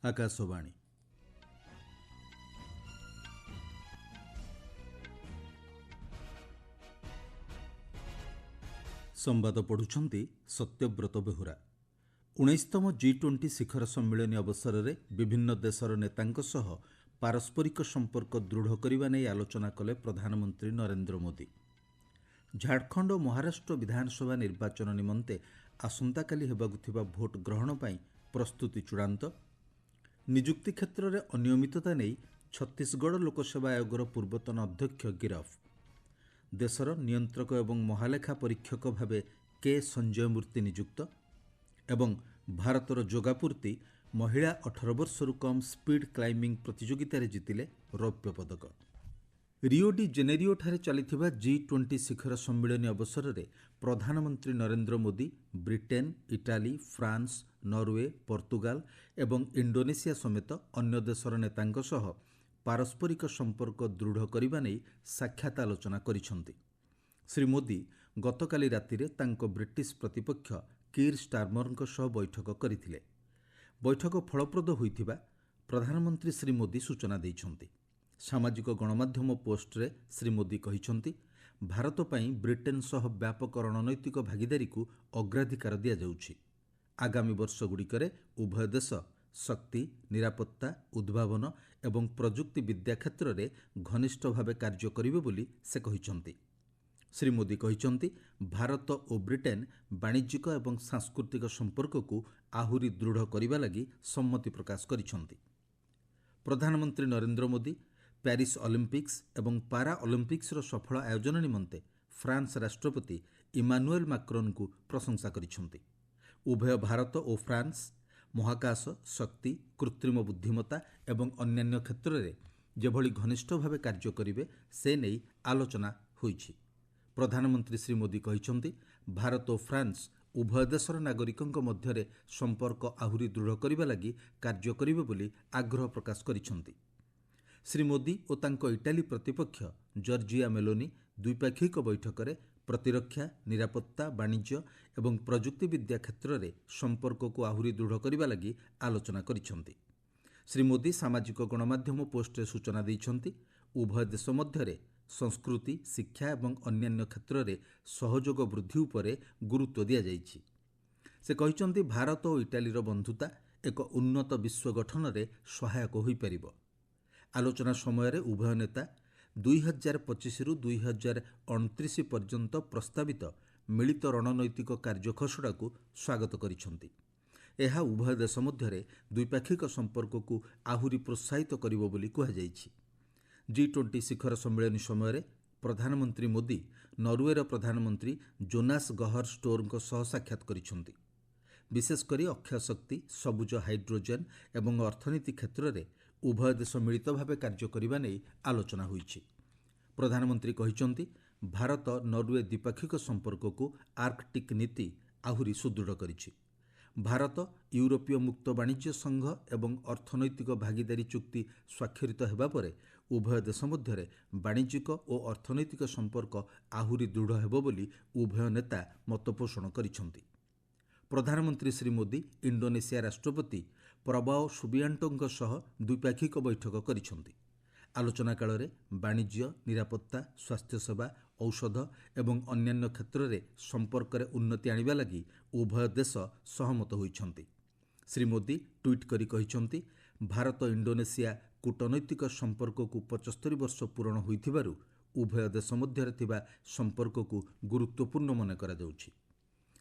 ଆକାଶବାଣୀ। ସମ୍ବାଦ ପଢୁଛନ୍ତି ସତ୍ୟବ୍ରତ ବେହୁରା। 19ତମ G20 ଶିଖର ସମ୍ମିଳନୀ ଅବସରରେ ବିଭିନ୍ନ ଦେଶର ନେତାଙ୍କ ସହ ପାରସ୍ପରିକ ସମ୍ପର୍କ ଦୃଢ଼ କରିବା ନେଇ ଆଲୋଚନା କଲେ ପ୍ରଧାନମନ୍ତ୍ରୀ ନରେନ୍ଦ୍ର ମୋଦି। ଝାଡ଼ଖଣ୍ଡ ଓ ମହାରାଷ୍ଟ୍ର ବିଧାନସଭା ନିର୍ବାଚନ ନିମନ୍ତେ ଆସନ୍ତାକାଲି ହେବାକୁ ଥିବା ଭୋଟ ଗ୍ରହଣ ପାଇଁ ପ୍ରସ୍ତୁତି ଚୂଡ଼ାନ୍ତ। ନିଯୁକ୍ତି କ୍ଷେତ୍ରରେ ଅନିୟମିତତା ନେଇ ଛତିଶଗଡ଼ ଲୋକସେବା ଆୟୋଗର ପୂର୍ବତନ ଅଧ୍ୟକ୍ଷ ଗିରଫ। ଦେଶର ନିୟନ୍ତ୍ରକ ଏବଂ ମହାଲେଖା ପରୀକ୍ଷକ ଭାବେ କେ ସଞ୍ଜୟ ମୂର୍ତ୍ତି ନିଯୁକ୍ତ ଏବଂ ଭାରତର ଯୋଗାପୂର୍ତ୍ତି ମହିଳା 18 ବର୍ଷରୁ କମ୍ ସ୍ପିଡ୍ କ୍ଲାଇମ୍ବିଂ ପ୍ରତିଯୋଗିତାରେ ଜିତିଲେ ରୌପ୍ୟ ପଦକ। ରିଓ ଡି ଜେନେରିଓଠାରେ ଚାଲିଥିବା G20 ଶିଖର ସମ୍ମିଳନୀ ଅବସରରେ ପ୍ରଧାନମନ୍ତ୍ରୀ Narendra Modi Britain, Italy, France, Norway, Portugal ଏବଂ ଇଣ୍ଡୋନେସିଆ ସମେତ ଅନ୍ୟ ଦେଶର ନେତାଙ୍କ ସହ ପାରସ୍ପରିକ ସମ୍ପର୍କ ଦୃଢ଼ କରିବା ନେଇ ସାକ୍ଷାତ ଆଲୋଚନା କରିଛନ୍ତି। ଶ୍ରୀ ମୋଦି ଗତକାଲି ରାତିରେ ତାଙ୍କ ବ୍ରିଟିଶ ପ୍ରତିପକ୍ଷ କିର୍ ଷ୍ଟାରମରଙ୍କ ସହ ବୈଠକ କରିଥିଲେ। ବୈଠକ ଫଳପ୍ରଦ ହୋଇଥିବା ପ୍ରଧାନମନ୍ତ୍ରୀ ଶ୍ରୀ ମୋଦି ସୂଚନା ଦେଇଛନ୍ତି। ସାମାଜିକ ଗଣମାଧ୍ୟମ ପୋଷ୍ଟରେ ଶ୍ରୀ ମୋଦି କହିଛନ୍ତି, ଭାରତ ପାଇଁ ବ୍ରିଟେନ ସହ ବ୍ୟାପକ ରଣନୈତିକ ଭାଗିଦାରୀକୁ ଅଗ୍ରାଧିକାର ଦିଆଯାଉଛି। ଆଗାମୀ ବର୍ଷଗୁଡ଼ିକରେ ଉଭୟ ଦେଶ ଶକ୍ତି, ନିରାପତ୍ତା, ଉଦ୍ଭାବନ ଏବଂ ପ୍ରଯୁକ୍ତି ବିଦ୍ୟା କ୍ଷେତ୍ରରେ ଘନିଷ୍ଠ ଭାବେ କାର୍ଯ୍ୟ କରିବେ ବୋଲି ସେ କହିଛନ୍ତି। ଶ୍ରୀ ମୋଦି କହିଛନ୍ତି, ଭାରତ ଓ ବ୍ରିଟେନ ବାଣିଜ୍ୟିକ ଏବଂ ସାଂସ୍କୃତିକ ସମ୍ପର୍କକୁ ଆହୁରି ଦୃଢ଼ କରିବା ଲାଗି ସମ୍ମତି ପ୍ରକାଶ କରିଛନ୍ତି। ପ୍ରଧାନମନ୍ତ୍ରୀ ନରେନ୍ଦ୍ର ମୋଦି ପ୍ୟାରିସ୍ ଅଲିମ୍ପିକ୍ସ ଏବଂ ପାରା ଅଲିମ୍ପିକ୍ସର ସଫଳ ଆୟୋଜନ ନିମନ୍ତେ ଫ୍ରାନ୍ସ ରାଷ୍ଟ୍ରପତି ଇମାନୁଏଲ ମାକ୍ରନ୍ଙ୍କୁ ପ୍ରଶଂସା କରିଛନ୍ତି। ଉଭୟ ଭାରତ ଓ ଫ୍ରାନ୍ସ ମହାକାଶ, ଶକ୍ତି, କୃତ୍ରିମ ବୁଦ୍ଧିମତ୍ତା ଏବଂ ଅନ୍ୟାନ୍ୟ କ୍ଷେତ୍ରରେ ଯେଭଳି ଘନିଷ୍ଠ ଭାବେ କାର୍ଯ୍ୟ କରିବେ ସେ ନେଇ ଆଲୋଚନା ହୋଇଛି। ପ୍ରଧାନମନ୍ତ୍ରୀ ଶ୍ରୀ ମୋଦି କହିଛନ୍ତି, ଭାରତ ଓ ଫ୍ରାନ୍ସ ଉଭୟ ଦେଶର ନାଗରିକଙ୍କ ମଧ୍ୟରେ ସମ୍ପର୍କ ଆହୁରି ଦୃଢ଼ କରିବା ଲାଗି କାର୍ଯ୍ୟ କରିବେ ବୋଲି ଆଗ୍ରହ ପ୍ରକାଶ କରିଛନ୍ତି। ଶ୍ରୀ ମୋଦି ଓ ତାଙ୍କ ଇଟାଲୀ ପ୍ରତିପକ୍ଷ ଜର୍ଜିଆ ମେଲୋନି ଦ୍ୱିପାକ୍ଷିକ ବୈଠକରେ ପ୍ରତିରକ୍ଷା, ନିରାପତ୍ତା, ବାଣିଜ୍ୟ ଏବଂ ପ୍ରଯୁକ୍ତିବିଦ୍ୟା କ୍ଷେତ୍ରରେ ସମ୍ପର୍କକୁ ଆହୁରି ଦୃଢ଼ କରିବା ଲାଗି ଆଲୋଚନା କରିଛନ୍ତି। ଶ୍ରୀ ମୋଦି ସାମାଜିକ ଗଣମାଧ୍ୟମ ପୋଷ୍ଟରେ ସୂଚନା ଦେଇଛନ୍ତି, ଉଭୟ ଦେଶ ମଧ୍ୟରେ ସଂସ୍କୃତି, ଶିକ୍ଷା ଏବଂ ଅନ୍ୟାନ୍ୟ କ୍ଷେତ୍ରରେ ସହଯୋଗ ବୃଦ୍ଧି ଉପରେ ଗୁରୁତ୍ୱ ଦିଆଯାଇଛି। ସେ କହିଛନ୍ତି, ଭାରତ ଓ ଇଟାଲୀର ବନ୍ଧୁତା ଏକ ଉନ୍ନତ ବିଶ୍ୱ ଗଠନରେ ସହାୟକ ହୋଇପାରିବ। ଆଲୋଚନା ସମୟରେ ଉଭୟ ନେତା 2025ରୁ 2029 ପର୍ଯ୍ୟନ୍ତ ପ୍ରସ୍ତାବିତ ମିଳିତ ରଣନୈତିକ କାର୍ଯ୍ୟ ଖସଡ଼ାକୁ ସ୍ୱାଗତ କରିଛନ୍ତି। ଏହା ଉଭୟ ଦେଶ ମଧ୍ୟରେ ଦ୍ୱିପାକ୍ଷିକ ସମ୍ପର୍କକୁ ଆହୁରି ପ୍ରୋତ୍ସାହିତ କରିବ ବୋଲି କୁହାଯାଇଛି। G20 ଶିଖର ସମ୍ମିଳନୀ ସମୟରେ ପ୍ରଧାନମନ୍ତ୍ରୀ ମୋଦି ନରୱେର ପ୍ରଧାନମନ୍ତ୍ରୀ ଜୋନାସ୍ ଗହର ଷ୍ଟୋରଙ୍କ ସହ ସାକ୍ଷାତ କରିଛନ୍ତି। ବିଶେଷକରି ଅକ୍ଷୟ ଶକ୍ତି, ସବୁଜ ହାଇଡ୍ରୋଜେନ୍ ଏବଂ ଅର୍ଥନୀତି କ୍ଷେତ୍ରରେ ଉଭୟ ଦେଶ ମିଳିତ ଭାବେ କାର୍ଯ୍ୟ କରିବା ନେଇ ଆଲୋଚନା ହୋଇଛି। ପ୍ରଧାନମନ୍ତ୍ରୀ କହିଛନ୍ତି, ଭାରତ ନରୱେ ଦ୍ୱିପାକ୍ଷିକ ସମ୍ପର୍କକୁ ଆର୍କଟିକ୍ ନୀତି ଆହୁରି ସୁଦୃଢ଼ କରିଛି। ଭାରତ ୟୁରୋପୀୟ ମୁକ୍ତ ବାଣିଜ୍ୟ ସଂଘ ଏବଂ ଅର୍ଥନୈତିକ ଭାଗିଦାରୀ ଚୁକ୍ତି ସ୍ୱାକ୍ଷରିତ ହେବା ପରେ ଉଭୟ ଦେଶ ମଧ୍ୟରେ ବାଣିଜ୍ୟିକ ଓ ଅର୍ଥନୈତିକ ସମ୍ପର୍କ ଆହୁରି ଦୃଢ଼ ହେବ ବୋଲି ଉଭୟ ନେତା ମତପୋଷଣ କରିଛନ୍ତି। ପ୍ରଧାନମନ୍ତ୍ରୀ ଶ୍ରୀ ମୋଦି ଇଣ୍ଡୋନେସିଆ ରାଷ୍ଟ୍ରପତି ପ୍ରବାଓ ସୁବିଆଣ୍ଟୋଙ୍କ ସହ ଦ୍ୱିପାକ୍ଷିକ ବୈଠକ କରିଛନ୍ତି। ଆଲୋଚନା କାଳରେ ବାଣିଜ୍ୟ, ନିରାପତ୍ତା, ସ୍ୱାସ୍ଥ୍ୟସେବା, ଔଷଧ ଏବଂ ଅନ୍ୟାନ୍ୟ କ୍ଷେତ୍ରରେ ସମ୍ପର୍କରେ ଉନ୍ନତି ଆଣିବା ଲାଗି ଉଭୟ ଦେଶ ସହମତ ହୋଇଛନ୍ତି। ଶ୍ରୀ ମୋଦି ଟ୍ୱିଟ୍ କରି କହିଛନ୍ତି, ଭାରତ ଇଣ୍ଡୋନେସିଆ କୂଟନୈତିକ ସମ୍ପର୍କକୁ 75 ବର୍ଷ ପୂରଣ ହୋଇଥିବାରୁ ଉଭୟ ଦେଶ ମଧ୍ୟରେ ଥିବା ସମ୍ପର୍କକୁ ଗୁରୁତ୍ୱପୂର୍ଣ୍ଣ ମନେ କରାଯାଉଛି।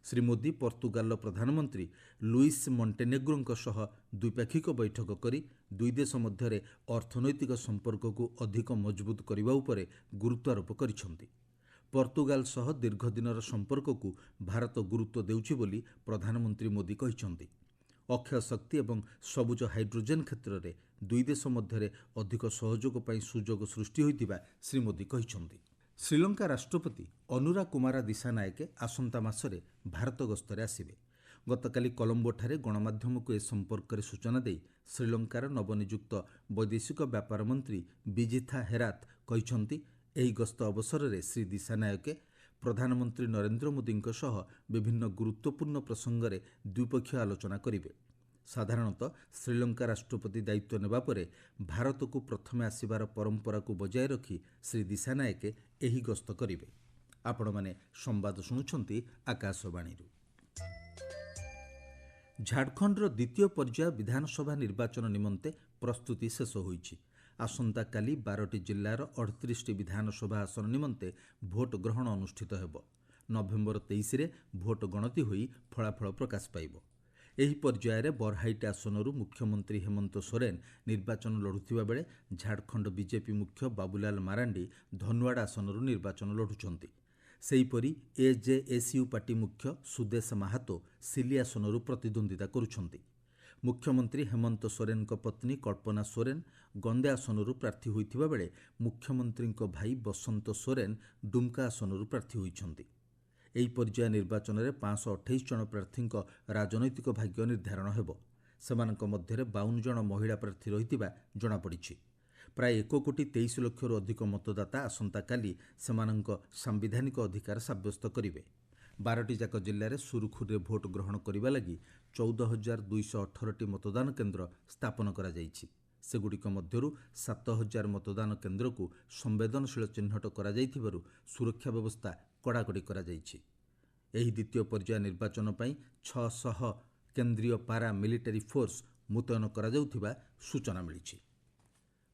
ଶ୍ରୀ ମୋଦି ପର୍ତ୍ତୁଗାଲର ପ୍ରଧାନମନ୍ତ୍ରୀ ଲୁଇସ୍ ମଣ୍ଟେନେଗ୍ରୋଙ୍କ ସହ ଦ୍ୱିପାକ୍ଷିକ ବୈଠକ କରି ଦୁଇ ଦେଶ ମଧ୍ୟରେ ଅର୍ଥନୈତିକ ସମ୍ପର୍କକୁ ଅଧିକ ମଜବୁତ କରିବା ଉପରେ ଗୁରୁତ୍ୱାରୋପ କରିଛନ୍ତି। ପର୍ତ୍ତୁଗାଲ ସହ ଦୀର୍ଘଦିନର ସମ୍ପର୍କକୁ ଭାରତ ଗୁରୁତ୍ୱ ଦେଉଛି ବୋଲି ପ୍ରଧାନମନ୍ତ୍ରୀ ମୋଦି କହିଛନ୍ତି। ଅକ୍ଷୟ ଶକ୍ତି ଏବଂ ସବୁଜ ହାଇଡ୍ରୋଜେନ୍ କ୍ଷେତ୍ରରେ ଦୁଇ ଦେଶ ମଧ୍ୟରେ ଅଧିକ ସହଯୋଗ ପାଇଁ ସୁଯୋଗ ସୃଷ୍ଟି ହୋଇଥିବା ଶ୍ରୀ ମୋଦି କହିଛନ୍ତି। ଶ୍ରୀଲଙ୍କା ରାଷ୍ଟ୍ରପତି ଅନୁରା କୁମାରା ଦିଶାନାୟକେ ଆସନ୍ତା ମାସରେ ଭାରତ ଗସ୍ତରେ ଆସିବେ। ଗତକାଲି କଲମ୍ବୋଠାରେ ଗଣମାଧ୍ୟମକୁ ଏ ସମ୍ପର୍କରେ ସୂଚନା ଦେଇ ଶ୍ରୀଲଙ୍କାର ନବନିଯୁକ୍ତ ବୈଦେଶିକ ବ୍ୟାପାର ମନ୍ତ୍ରୀ ବିଜିଥା ହେରାତ କହିଛନ୍ତି, ଏହି ଗସ୍ତ ଅବସରରେ ଶ୍ରୀ ଦିଶାନାୟକେ ପ୍ରଧାନମନ୍ତ୍ରୀ ନରେନ୍ଦ୍ର ମୋଦିଙ୍କ ସହ ବିଭିନ୍ନ ଗୁରୁତ୍ୱପୂର୍ଣ୍ଣ ପ୍ରସଙ୍ଗରେ ଦ୍ୱିପକ୍ଷୀୟ ଆଲୋଚନା କରିବେ। ସାଧାରଣତଃ ଶ୍ରୀଲଙ୍କା ରାଷ୍ଟ୍ରପତି ଦାୟିତ୍ୱ ନେବା ପରେ ଭାରତକୁ ପ୍ରଥମେ ଆସିବାର ପରମ୍ପରାକୁ ବଜାୟ ରଖି ଶ୍ରୀ ଦିଶାନାୟକେ ଏହି ଗସ୍ତ କରିବେ। ଆପଣମାନେ ସମ୍ବାଦ ଶୁଣୁଛନ୍ତି ଆକାଶବାଣୀରୁ। ଝାଡ଼ଖଣ୍ଡର ଦ୍ୱିତୀୟ ପର୍ଯ୍ୟାୟ ବିଧାନସଭା ନିର୍ବାଚନ ନିମନ୍ତେ ପ୍ରସ୍ତୁତି ଶେଷ ହୋଇଛି। ଆସନ୍ତାକାଲି 12ଟି ଜିଲ୍ଲାର 38ଟି ବିଧାନସଭା ଆସନ ନିମନ୍ତେ ଭୋଟ ଗ୍ରହଣ ଅନୁଷ୍ଠିତ ହେବ। ନଭେମ୍ବର 23ରେ ଭୋଟ ଗଣତି ହୋଇ ଫଳାଫଳ ପ୍ରକାଶ ପାଇବ। ଏହି ପର୍ଯ୍ୟାୟରେ ବରହାଇଟ ଆସନରୁ ମୁଖ୍ୟମନ୍ତ୍ରୀ ହେମନ୍ତ ସୋରେନ ନିର୍ବାଚନ ଲଢ଼ୁଥିବା ବେଳେ ଝାଡ଼ଖଣ୍ଡ ବିଜେପି ମୁଖ୍ୟ ବାବୁଲାଲ ମାରାଣ୍ଡି ଧନୁଆଡ଼ ଆସନରୁ ନିର୍ବାଚନ ଲଢ଼ୁଛନ୍ତି। ସେହିପରି ଏଜେଏସୟୁ ପାର୍ଟି ମୁଖ୍ୟ ସୁଦେଶ ମାହାତୋ ସିଲି ଆସନରୁ ପ୍ରତିଦ୍ୱନ୍ଦିତା କରୁଛନ୍ତି। ମୁଖ୍ୟମନ୍ତ୍ରୀ ହେମନ୍ତ ସୋରେନଙ୍କ ପତ୍ନୀ କଳ୍ପନା ସୋରେନ ଗନ୍ଦେ ଆସନରୁ ପ୍ରାର୍ଥୀ ହୋଇଥିବା ବେଳେ ମୁଖ୍ୟମନ୍ତ୍ରୀଙ୍କ ଭାଇ ବସନ୍ତ ସୋରେନ ଡୁମ୍କା ଆସନରୁ ପ୍ରାର୍ଥୀ ହୋଇଛନ୍ତି। ଏହି ପର୍ଯ୍ୟାୟ ନିର୍ବାଚନରେ 528 ଜଣ ପ୍ରାର୍ଥୀଙ୍କ ରାଜନୈତିକ ଭାଗ୍ୟ ନିର୍ଦ୍ଧାରଣ ହେବ। ସେମାନଙ୍କ ମଧ୍ୟରେ 52 ଜଣ ମହିଳା ପ୍ରାର୍ଥୀ ରହିଥିବା ଜଣାପଡ଼ିଛି। ପ୍ରାୟ 1,23 ଲକ୍ଷରୁ ଅଧିକ ମତଦାତା ଆସନ୍ତାକାଲି ସେମାନଙ୍କ ସାମ୍ବିଧାନିକ ଅଧିକାର ସାବ୍ୟସ୍ତ କରିବେ। 12ଟି ଯାକ ଜିଲ୍ଲାରେ ସୁରୁଖୁରୁରେ ଭୋଟ ଗ୍ରହଣ କରିବା ଲାଗି 14,218ଟି ମତଦାନ କେନ୍ଦ୍ର ସ୍ଥାପନ କରାଯାଇଛି। ସେଗୁଡ଼ିକ ମଧ୍ୟରୁ 7,000 ମତଦାନ କେନ୍ଦ୍ରକୁ ସମ୍ବେଦନଶୀଳ ଚିହ୍ନଟ କରାଯାଇଥିବାରୁ ସୁରକ୍ଷା ବ୍ୟବସ୍ଥା କଡ଼ାକଡ଼ି କରାଯାଇଛି। ଏହି ଦ୍ୱିତୀୟ ପର୍ଯ୍ୟାୟ ନିର୍ବାଚନ ପାଇଁ 600 କେନ୍ଦ୍ରୀୟ ପାରା ମିଲିଟାରୀ ଫୋର୍ସ ମୁତୟନ କରାଯାଉଥିବା ସୂଚନା ମିଳିଛି।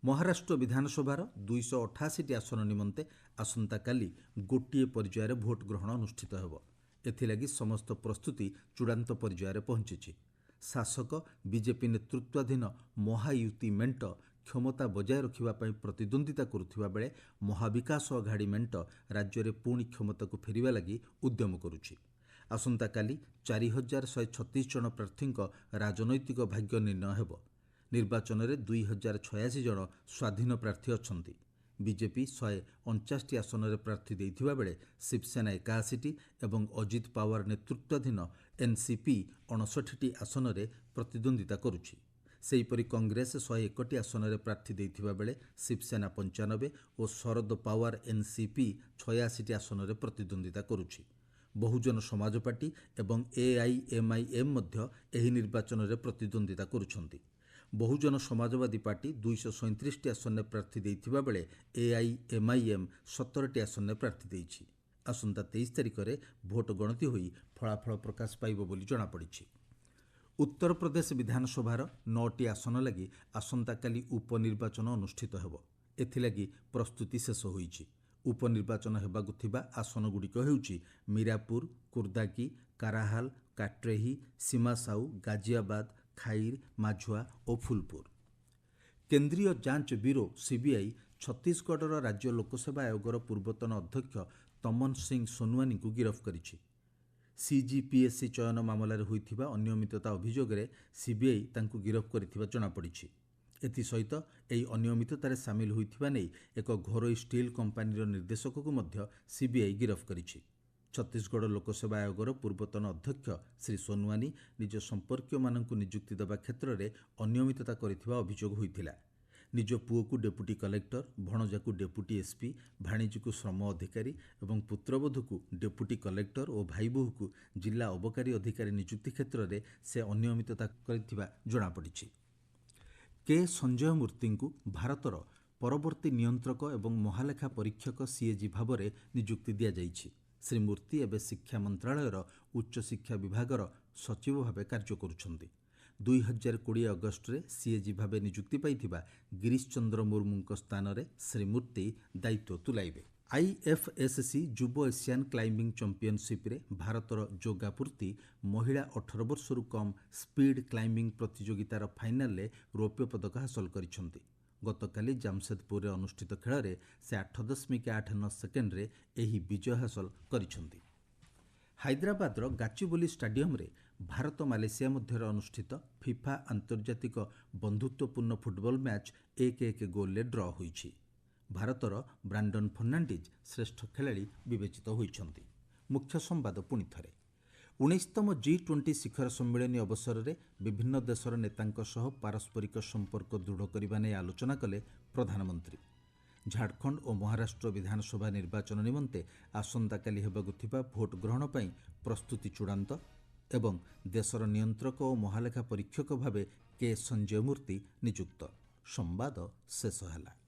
ମହାରାଷ୍ଟ୍ର ବିଧାନସଭାର 288ଟି ଆସନ ନିମନ୍ତେ ଆସନ୍ତାକାଲି ଗୋଟିଏ ପର୍ଯ୍ୟାୟରେ ଭୋଟ ଗ୍ରହଣ ଅନୁଷ୍ଠିତ ହେବ। ଏଥିଲାଗି ସମସ୍ତ ପ୍ରସ୍ତୁତି ଚୂଡ଼ାନ୍ତ ପର୍ଯ୍ୟାୟରେ ପହଞ୍ଚିଛି। ଶାସକ ବିଜେପି ନେତୃତ୍ୱାଧୀନ ମହାୟୁତି ମେଣ୍ଟ କ୍ଷମତା ବଜାୟ ରଖିବା ପାଇଁ ପ୍ରତିଦ୍ୱନ୍ଦିତା କରୁଥିବା ବେଳେ ମହାବିକାଶ ଅଘାଡ଼ି ମେଣ୍ଟ ରାଜ୍ୟରେ ପୁଣି କ୍ଷମତାକୁ ଫେରିବା ଲାଗି ଉଦ୍ୟମ କରୁଛି। ଆସନ୍ତାକାଲି 4,136 ଜଣ ପ୍ରାର୍ଥୀଙ୍କ ରାଜନୈତିକ ଭାଗ୍ୟ ନିର୍ଣ୍ଣୟ ହେବ। ନିର୍ବାଚନରେ 2,086 ଜଣ ସ୍ୱାଧୀନ ପ୍ରାର୍ଥୀ ଅଛନ୍ତି। ବିଜେପି 149ଟି ଆସନରେ ପ୍ରାର୍ଥୀ ଦେଇଥିବା ବେଳେ ଶିବସେନା 81ଟି ଏବଂ ଅଜିତ ପାୱାର ନେତୃତ୍ୱାଧୀନ ଏନ୍ସିପି 59ଟି ଆସନରେ ପ୍ରତିଦ୍ୱନ୍ଦିତା କରୁଛି। ସେହିପରି କଂଗ୍ରେସ 101ଟି ଆସନରେ ପ୍ରାର୍ଥୀ ଦେଇଥିବା ବେଳେ ଶିବସେନା 95 ଓ ଶରଦ ପାୱାର ଏନ୍ସିପି 86ଟି ଆସନରେ ପ୍ରତିଦ୍ୱନ୍ଦିତା କରୁଛି। ବହୁଜନ ସମାଜ ପାର୍ଟି ଏବଂ ଏଆଇଏମ୍ଆଇଏମ୍ ମଧ୍ୟ ଏହି ନିର୍ବାଚନରେ ପ୍ରତିଦ୍ୱନ୍ଦିତା କରୁଛନ୍ତି। ବହୁଜନ ସମାଜବାଦୀ ପାର୍ଟି 237ଟି ଆସନରେ ପ୍ରାର୍ଥୀ ଦେଇଥିବା ବେଳେ ଏଆଇଏମ୍ଆଇଏମ୍ 17ଟି ଆସନରେ ପ୍ରାର୍ଥୀ ଦେଇଛି। ଆସନ୍ତା 23 ତାରିଖରେ ଭୋଟ ଗଣତି ହୋଇ ଫଳାଫଳ ପ୍ରକାଶ ପାଇବ ବୋଲି ଜଣାପଡ଼ିଛି। ଉତ୍ତରପ୍ରଦେଶ ବିଧାନସଭାର 9ଟି ଆସନ ଲାଗି ଆସନ୍ତାକାଲି ଉପନିର୍ବାଚନ ଅନୁଷ୍ଠିତ ହେବ। ଏଥିଲାଗି ପ୍ରସ୍ତୁତି ଶେଷ ହୋଇଛି। ଉପନିର୍ବାଚନ ହେବାକୁ ଥିବା ଆସନଗୁଡ଼ିକ ହେଉଛି ମିରାପୁର, କୁର୍ଦାକି, କାରାହାଲ, କାଟ୍ରେହି, ସୀମାସାଉ, ଗାଜିଆବାଦ, ଖାଇର, ମାଝୁଆ ଓ ଫୁଲପୁର। କେନ୍ଦ୍ରୀୟ ଯାଞ୍ଚ ବ୍ୟୁରୋ ସିବିଆଇ ଛତିଶଗଡ଼ର ରାଜ୍ୟ ଲୋକସେବା ଆୟୋଗର ପୂର୍ବତନ ଅଧ୍ୟକ୍ଷ ତମନ ସିଂ ସୋନୱାନିଙ୍କୁ ଗିରଫ କରିଛି। ସିଜିପିଏସ୍ସି ଚୟନ ମାମଲାରେ ହୋଇଥିବା ଅନିୟମିତତା ଅଭିଯୋଗରେ ସିବିଆଇ ତାଙ୍କୁ ଗିରଫ କରିଥିବା ଜଣାପଡ଼ିଛି। ଏଥିସହିତ ଏହି ଅନିୟମିତତାରେ ସାମିଲ ହୋଇଥିବା ନେଇ ଏକ ଘରୋଇ ଷ୍ଟିଲ୍ କମ୍ପାନୀର ନିର୍ଦ୍ଦେଶକକୁ ମଧ୍ୟ ସିବିଆଇ ଗିରଫ କରିଛି। ଛତିଶଗଡ଼ ଲୋକସେବା ଆୟୋଗର ପୂର୍ବତନ ଅଧ୍ୟକ୍ଷ ଶ୍ରୀ ସୋନୱାନି ନିଜ ସମ୍ପର୍କୀୟମାନଙ୍କୁ ନିଯୁକ୍ତି ଦେବା କ୍ଷେତ୍ରରେ ଅନିୟମିତତା କରିଥିବା ଅଭିଯୋଗ ହୋଇଥିଲା। ନିଜ ପୁଅକୁ ଡେପୁଟି କଲେକ୍ଟର, ଭଣଜାକୁ ଡେପୁଟି ଏସ୍ପି, ଭାଣିଜୀକୁ ଶ୍ରମ ଅଧିକାରୀ ଏବଂ ପୁତ୍ରବଧୂକୁ ଡେପୁଟି କଲେକ୍ଟର ଓ ଭାଇବୋହୂକୁ ଜିଲ୍ଲା ଅବକାରୀ ଅଧିକାରୀ ନିଯୁକ୍ତି କ୍ଷେତ୍ରରେ ସେ ଅନିୟମିତତା କରିଥିବା ଜଣାପଡ଼ିଛି। କେ ସଞ୍ଜୟ ମୂର୍ତ୍ତିଙ୍କୁ ଭାରତର ପରବର୍ତ୍ତୀ ନିୟନ୍ତ୍ରକ ଏବଂ ମହାଲେଖା ପରୀକ୍ଷକ ସିଏଜି ଭାବରେ ନିଯୁକ୍ତି ଦିଆଯାଇଛି। ଶ୍ରୀ ମୂର୍ତ୍ତି ଏବେ ଶିକ୍ଷା ମନ୍ତ୍ରଣାଳୟର ଉଚ୍ଚଶିକ୍ଷା ବିଭାଗର ସଚିବ ଭାବେ କାର୍ଯ୍ୟ କରୁଛନ୍ତି। 2020 ଅଗଷ୍ଟରେ ସିଏଜି ଭାବେ ନିଯୁକ୍ତି ପାଇଥିବା ଗିରୀଶ ଚନ୍ଦ୍ର ମୁର୍ମୁଙ୍କ ସ୍ଥାନରେ ଶ୍ରୀ ମୂର୍ତ୍ତି ଦାୟିତ୍ୱ ତୁଲାଇବେ। ଆଇଏଫ୍ଏସ୍ସି ଯୁବ ଏସିଆନ୍ କ୍ଲାଇମ୍ବିଂ ଚାମ୍ପିୟନସିପ୍ରେ ଭାରତର ଯୋଗା ପୂର୍ତ୍ତି ମହିଳା 18 ବର୍ଷରୁ କମ୍ ସ୍ପିଡ୍ କ୍ଲାଇମ୍ବିଂ ପ୍ରତିଯୋଗିତାର ଫାଇନାଲରେ ରୌପ୍ୟ ପଦକ ହାସଲ କରିଛନ୍ତି। ଗତକାଲି ଜାମସେଦପୁରରେ ଅନୁଷ୍ଠିତ ଖେଳରେ ସେ 8.89 ସେକେଣ୍ଡରେ ଏହି ବିଜୟ ହାସଲ କରିଛନ୍ତି। ହାଇଦ୍ରାବାଦର ଗାଚିବୋଲି ଷ୍ଟାଡିୟମରେ ଭାରତ ମାଲେସିଆ ମଧ୍ୟରେ ଅନୁଷ୍ଠିତ ଫିଫା ଆନ୍ତର୍ଜାତିକ ବନ୍ଧୁତ୍ୱପୂର୍ଣ୍ଣ ଫୁଟବଲ ମ୍ୟାଚ୍ 1-1 ଗୋଲରେ ଡ୍ର ହୋଇଛି। ଭାରତର ବ୍ରାଣ୍ଡନ ଫର୍ଣ୍ଣାଣ୍ଡିଜ୍ ଶ୍ରେଷ୍ଠ ଖେଳାଳି ବିବେଚିତ ହୋଇଛନ୍ତି। ମୁଖ୍ୟ ସମ୍ବାଦ ପୁଣି ଥରେ। 19ତମ G20 ଶିଖର ସମ୍ମିଳନୀ ଅବସରରେ ବିଭିନ୍ନ ଦେଶର ନେତାଙ୍କ ସହ ପାରସ୍ପରିକ ସମ୍ପର୍କ ଦୃଢ଼ କରିବା ନେଇ ଆଲୋଚନା କଲେ ପ୍ରଧାନମନ୍ତ୍ରୀ। ଝାଡ଼ଖଣ୍ଡ ଓ ମହାରାଷ୍ଟ୍ର ବିଧାନସଭା ନିର୍ବାଚନ ନିମନ୍ତେ ଆସନ୍ତାକାଲି ହେବାକୁ ଥିବା ଭୋଟ ଗ୍ରହଣ ପାଇଁ ପ୍ରସ୍ତୁତି ଚୂଡ଼ାନ୍ତ ଏବଂ ଦେଶର ନିୟନ୍ତ୍ରକ ଓ ମହାଲେଖା ପରୀକ୍ଷକ ଭାବେ କେ ସଞ୍ଜୟ ମୂର୍ତ୍ତି ନିଯୁକ୍ତ। ସମ୍ବାଦ ଶେଷ ହେଲା।